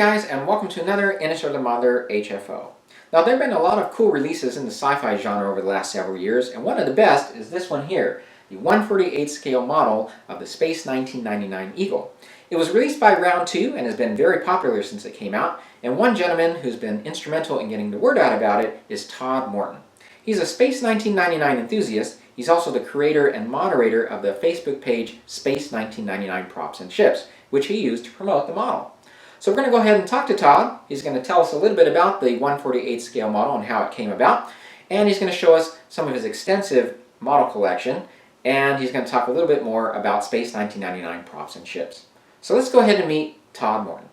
guys, and welcome to another Interstellar Modeler HFO. Now, there have been a lot of cool releases in the sci-fi genre over the last several years, and one of the best is this one here, the 1/48 scale model of the Space 1999 Eagle. It was released by Round 2 and has been very popular since it came out, and one gentleman who's been instrumental in getting the word out about it is Todd Morton. He's a Space 1999 enthusiast. He's also the creator and moderator of the Facebook page Space 1999 Props and Ships, which he used to promote the model. So we're going to go ahead and talk to Todd. He's going to tell us a little bit about the 1/48 scale model and how it came about. And he's going to show us some of his extensive model collection. And he's going to talk a little bit more about Space 1999 Props and Ships. So let's go ahead and meet Todd Morton.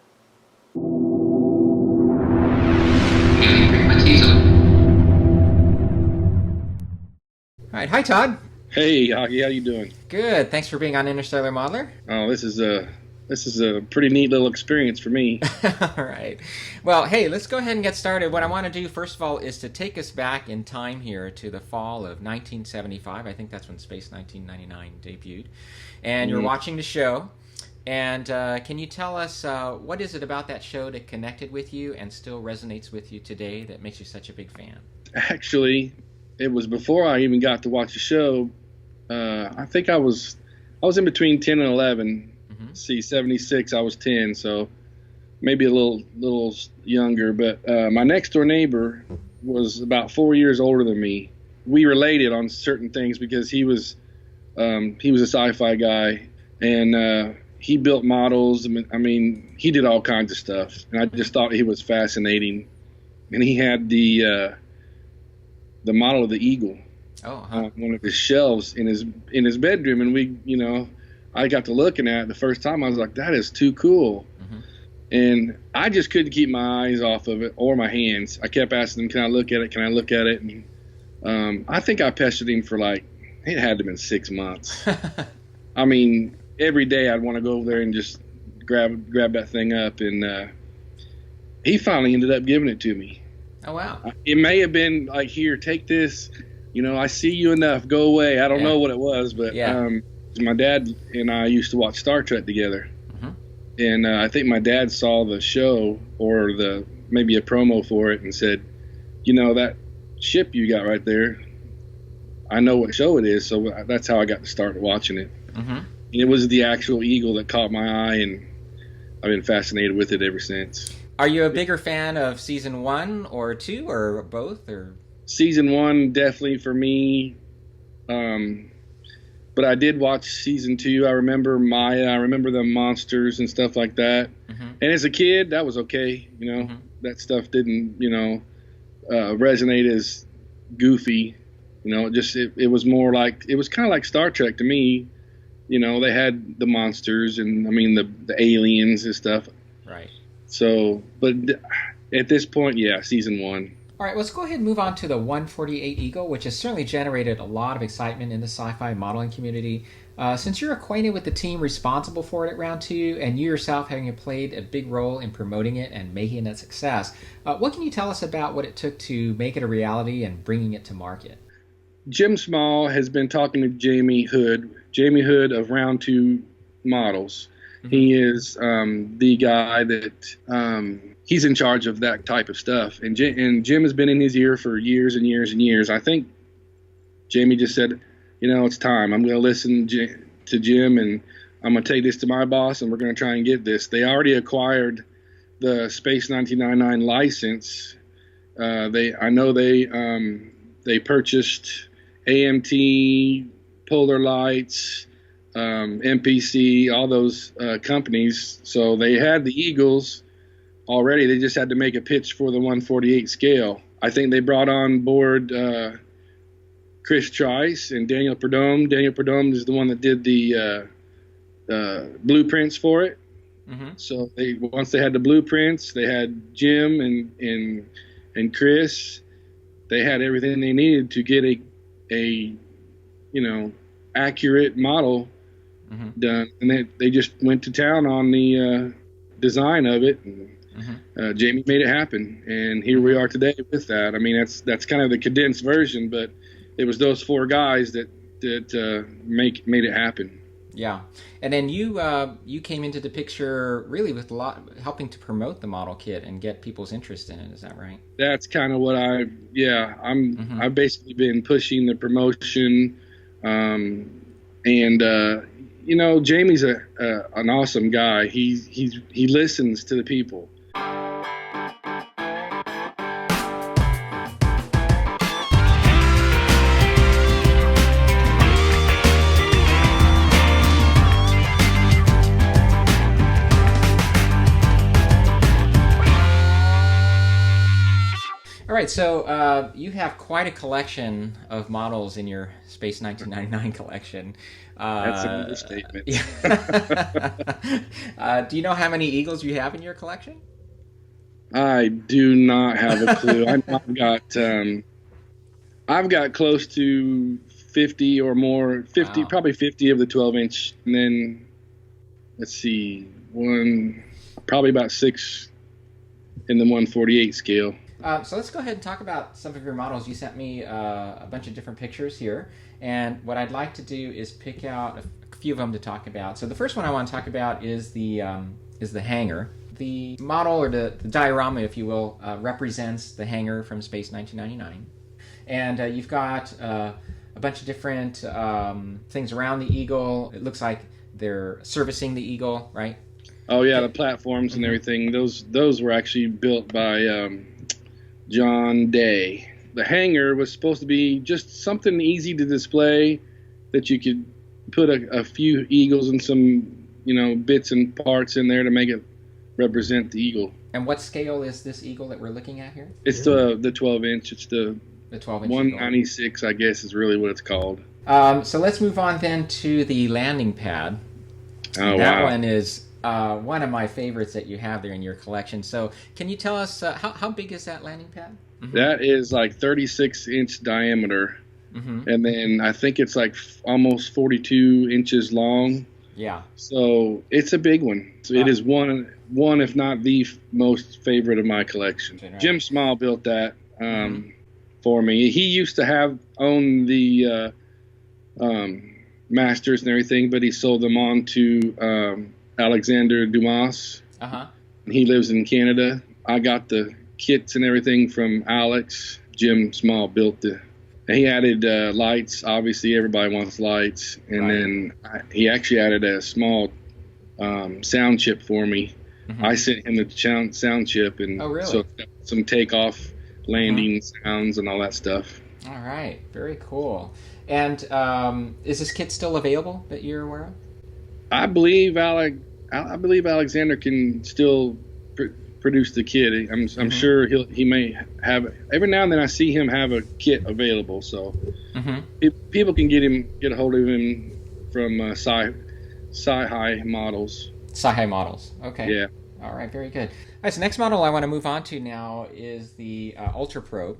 All right, hi Todd. Hey, Augie, how you doing? Good. Thanks for being on Interstellar Modeler. Oh, this is a pretty neat little experience for me. All right. Well, hey, let's go ahead and get started. What I want to do, first of all, is to take us back in time here to the fall of 1975. I think that's when Space 1999 debuted. And you're watching the show. And can you tell us what is it about that show that connected with you and still resonates with you today that makes you such a big fan? Actually, it was before I even got to watch the show. I think I was in between 10 and 11. See, 76, I was 10, so maybe a little younger. But my next door neighbor was about 4 years older than me. We related on certain things because he was a sci-fi guy, and he built models. I mean, he did all kinds of stuff, and I just thought he was fascinating. And he had the model of the Eagle on one of his shelves in his bedroom, and I got to looking at it the first time. I was like, that is too cool. And I just couldn't keep my eyes off of it or my hands. I kept asking him, can I look at it? Can I look at it? And I think I pestered him for it had to have been 6 months. I mean, every day I'd want to go over there and just grab that thing up. And he finally ended up giving it to me. Oh, wow. It may have been like, here, take this. I see you enough. Go away. I don't know what it was, but my dad and I used to watch Star Trek together, and I think my dad saw the show or maybe a promo for it and said, that ship you got right there, I know what show it is. So that's how I got to start watching it. And it was the actual Eagle that caught my eye, and I've been fascinated with it ever since. Are you a bigger fan of season 1 or 2 or both? Or season 1 definitely for me. But I did watch season 2. I remember Maya. I remember the monsters and stuff like that. And as a kid, that was okay. That stuff didn't, resonate as goofy. It was more like, it was kind of like Star Trek to me. They had the monsters and the aliens and stuff. Right. So, but at this point, season 1. All right, let's go ahead and move on to the 1/48 Eagle, which has certainly generated a lot of excitement in the sci-fi modeling community. Since you're acquainted with the team responsible for it at Round 2, and you yourself having played a big role in promoting it and making it a success, what can you tell us about what it took to make it a reality and bringing it to market? Jim Small has been talking to Jamie Hood of Round 2 Models. He is the guy that he's in charge of that type of stuff. And Jim has been in his ear for years and years and years. I think Jamie just said, it's time. I'm going to listen to Jim, and I'm going to take this to my boss, and we're going to try and get this. They already acquired the Space 1999 license. I know they purchased AMT, Polar Lights, MPC, all those companies. So they had the Eagles already. They just had to make a pitch for the 1/48 scale. I think they brought on board Chris Trice and Daniel Perdome. Daniel Perdome is the one that did the blueprints for it. So once they had the blueprints, they had Jim and Chris. They had everything they needed to get a accurate model done, and they just went to town on the design of it. And Jamie made it happen, and here we are today with that. That's kind of the condensed version, but it was those 4 guys that made it happen. Yeah, and then you came into the picture really with a lot helping to promote the model kit and get people's interest in it. Is that right? That's kind of what Mm-hmm. I've basically been pushing the promotion, and Jamie's an awesome guy. He listens to the people. All right, so you have quite a collection of models in your Space 1999 collection. That's an understatement. Yeah. Do you know how many Eagles you have in your collection? I do not have a clue. I've got close to 50 or more, 50, Wow. probably 50 of the 12-inch, and then let's see, probably about 6 in the 148 scale. So let's go ahead and talk about some of your models. You sent me a bunch of different pictures here, and what I'd like to do is pick out a few of them to talk about. So the first one I want to talk about is the hangar. The model, or the diorama, if you will, represents the hangar from Space 1999, and you've got a bunch of different things around the Eagle. It looks like they're servicing the Eagle, right? Oh yeah, the platforms and everything. Those were actually built by John Day. The hangar was supposed to be just something easy to display that you could put a few eagles and some, bits and parts in there to make it represent the eagle. And what scale is this Eagle that we're looking at here? It's the 12-inch. It's the 12-inch 196, I guess, is really what it's called. So let's move on then to the landing pad. Oh, that wow. one is one of my favorites that you have there in your collection. So can you tell us how big is that landing pad? Mm-hmm. That is like 36-inch diameter, and then I think it's like almost 42 inches long. Yeah. So it's a big one. So it is one, if not the most favorite of my collection. Right. Jim Small built that for me. He used to own the Masters and everything, but he sold them on to Alexander Dumas. He lives in Canada. I got the kits and everything from Alex. Jim Small built he added lights. Obviously, everybody wants lights. And then he actually added a small sound chip for me. I sent him the sound chip, and so it's got some takeoff, landing sounds, and all that stuff. All right, very cool. And is this kit still available that you're aware of? I believe Alexander can still produce the kit. I'm sure he may have it. Every now and then I see him have a kit available, so people can get a hold of him from Sci-Hi Models. Sci-Hi Models. Okay. Yeah. All right, very good. All right, so next model I want to move on to now is the Ultra Probe,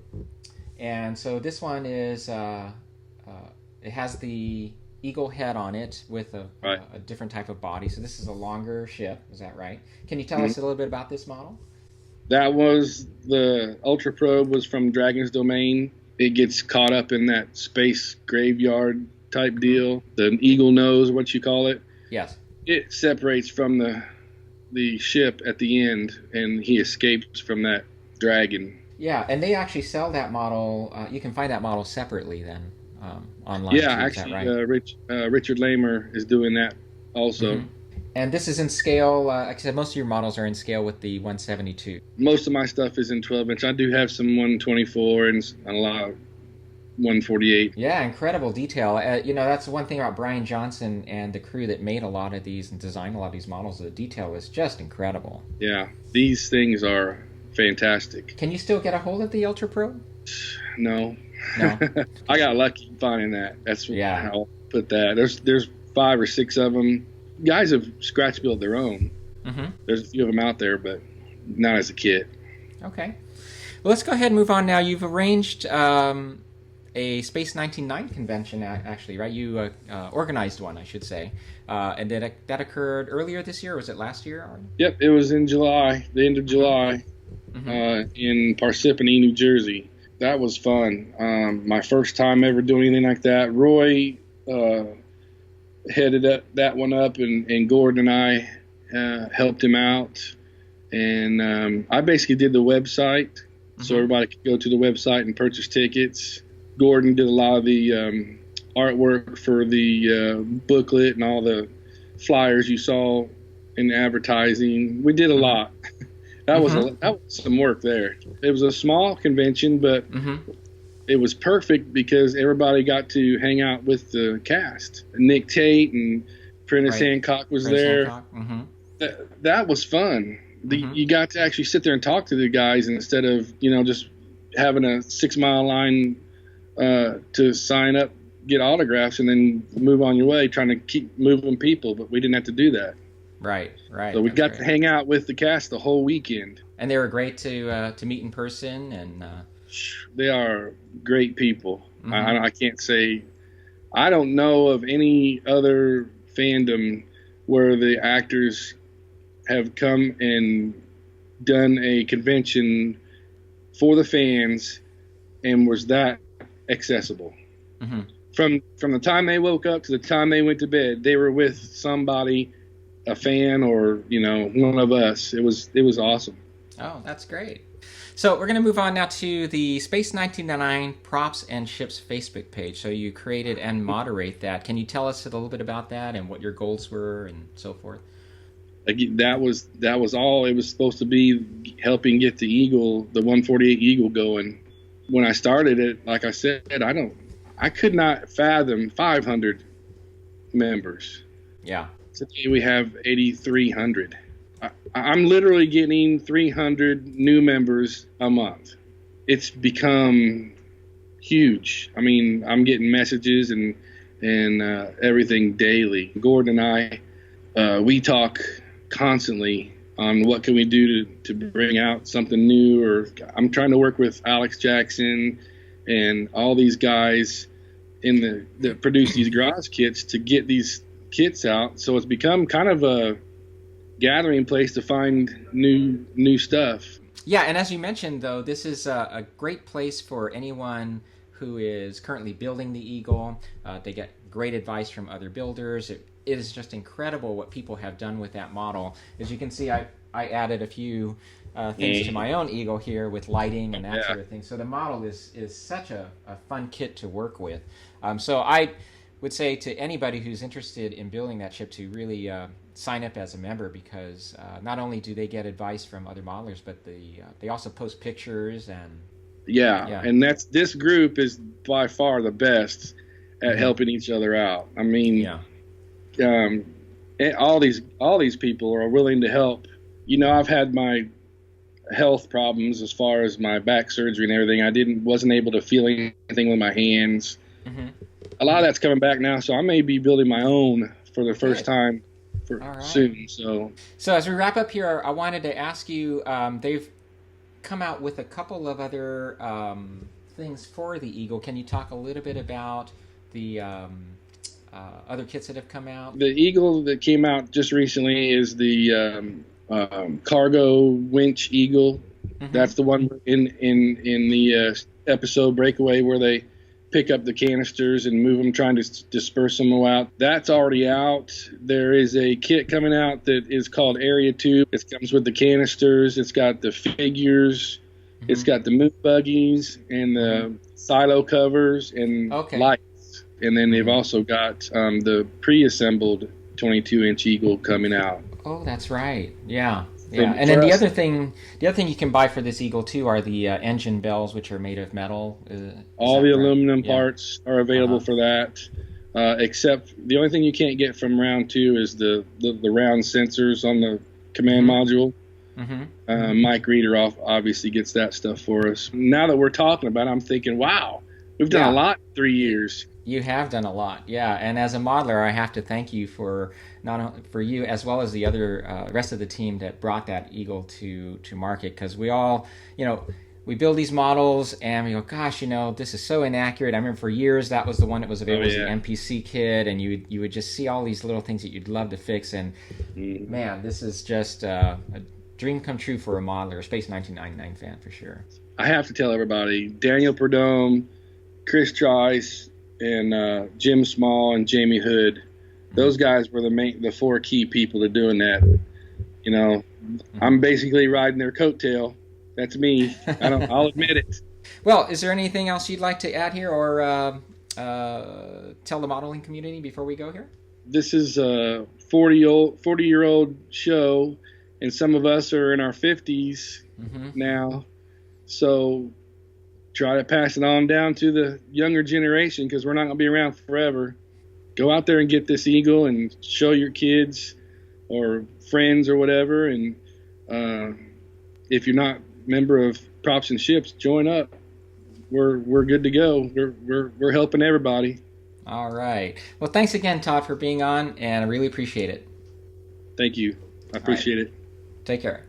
and so this one is it has the Eagle head on it with a different type of body. So this is a longer ship. Is that right? Can you tell us a little bit about this model? That was the Ultra Probe was from Dragon's Domain. It gets caught up in that space graveyard type deal. The Eagle nose, what you call it. Yes. It separates from the ship at the end, and he escapes from that dragon. Yeah, and they actually sell that model. You can find that model separately then online. Yeah, too, actually, right? Richard Lamer is doing that also. And this is in scale. Like I said, most of your models are in scale with the 172. Most of my stuff is in 12-inch. I do have some 124 and a lot of 148. Yeah, incredible detail. That's one thing about Brian Johnson and the crew that made a lot of these and designed a lot of these models. The detail is just incredible. Yeah, these things are fantastic. Can you still get a hold of the Ultra Probe? No. No. I got lucky finding that. That's how I'll put that. There's 5 or 6 of them. Guys have scratch built their own. There's a few of them out there, but not as a kit. Okay. Well, let's go ahead and move on now. You've arranged a Space 1999 convention, actually, right? You organized one, I should say. And that occurred earlier this year, or was it last year? Yep, it was in July, the end of July, in Parsippany, New Jersey. That was fun. My first time ever doing anything like that. Roy headed up that one up, and Gordon and I helped him out. And I basically did the website, so everybody could go to the website and purchase tickets. Gordon did a lot of the artwork for the booklet and all the flyers you saw in advertising. We did a lot. That was some work there. It was a small convention, but it was perfect because everybody got to hang out with the cast. Nick Tate and Prentice Hancock was there. That was fun. You got to actually sit there and talk to the guys instead of, just having a 6-mile line to sign up, get autographs, and then move on your way, trying to keep moving people. But we didn't have to do that. Right. So we got to hang out with the cast the whole weekend. And they were great to meet in person. And they are great people. I can't say, I don't know of any other fandom where the actors have come and done a convention for the fans and was that accessible. From the time they woke up to the time they went to bed, they were with somebody, a fan, or one of us. It was awesome. Oh, that's great. So we're going to move on now to the Space 1999 Props and Ships Facebook page. So you created and moderate that. Can you tell us a little bit about that and what your goals were and so forth? That was all. It was supposed to be helping get the Eagle, the 148 Eagle, going. When I started it, like I said, I could not fathom 500 members. Yeah. Today we have 8,300. I'm literally getting 300 new members a month. It's become huge. I mean, I'm getting messages and everything daily. Gordon and I, we talk constantly on what can we do to bring out something new. Or I'm trying to work with Alex Jackson and all these guys that produce these garage kits to get these kits out. So it's become kind of a gathering place to find new stuff. Yeah, and as you mentioned, though, this is a great place for anyone who is currently building the Eagle. They get great advice from other builders. It is just incredible what people have done with that model. As you can see, I added a few things to my own Eagle here with lighting and that sort of thing. So the model is such a fun kit to work with. So I would say to anybody who's interested in building that ship to really sign up as a member, because not only do they get advice from other modelers, but they also post pictures and and this group is by far the best at helping each other out. I mean, all these people are willing to help. I've had my health problems as far as my back surgery and everything. I wasn't able to feel anything with my hands. A lot of that's coming back now, so I may be building my own for the first time soon. So as we wrap up here, I wanted to ask you, they've come out with a couple of other things for the Eagle. Can you talk a little bit about the other kits that have come out? The Eagle that came out just recently is the cargo winch Eagle. That's the one in the episode Breakaway where they pick up the canisters and move them, trying to disperse them out. That's already out. There is a kit coming out that is called Area 2. It comes with the canisters. It's got the figures. It's got the moon buggies and the silo covers and lights. And then they've also got the pre-assembled 22-inch Eagle coming out. Oh, that's right. Yeah. And then the other thing you can buy for this Eagle too are the engine bells, which are made of metal. All the aluminum parts are available for that, except the only thing you can't get from round 2 is the round sensors on the command module. Mike Reeder obviously gets that stuff for us. Now that we're talking about it, I'm thinking, wow, we've done a lot in 3 years. You have done a lot, and as a modeler, I have to thank you for not only for you as well as the other rest of the team that brought that Eagle to market. Because we all, we build these models and we go, gosh, this is so inaccurate. I remember for years that was the one that was available as the NPC kit, and you would just see all these little things that you'd love to fix. And man, this is just a dream come true for a modeler, a Space 1999 fan for sure. I have to tell everybody, Daniel Perdome, Chris Trice, and Jim Small and Jamie Hood Those guys were the four key people to doing that. You know, I'm basically riding their coattail. That's me. I'll admit it. Well, is there anything else you'd like to add here, or tell the modeling community before we go here? This is a 40-year-old show, and some of us are in our 50s now. So try to pass it on down to the younger generation, because we're not going to be around forever. Go out there and get this Eagle and show your kids or friends or whatever. And if you're not a member of Props and Ships, join up. We're good to go. We're helping everybody. All right. Well, thanks again, Todd, for being on, and I really appreciate it. Thank you. I appreciate it. Take care.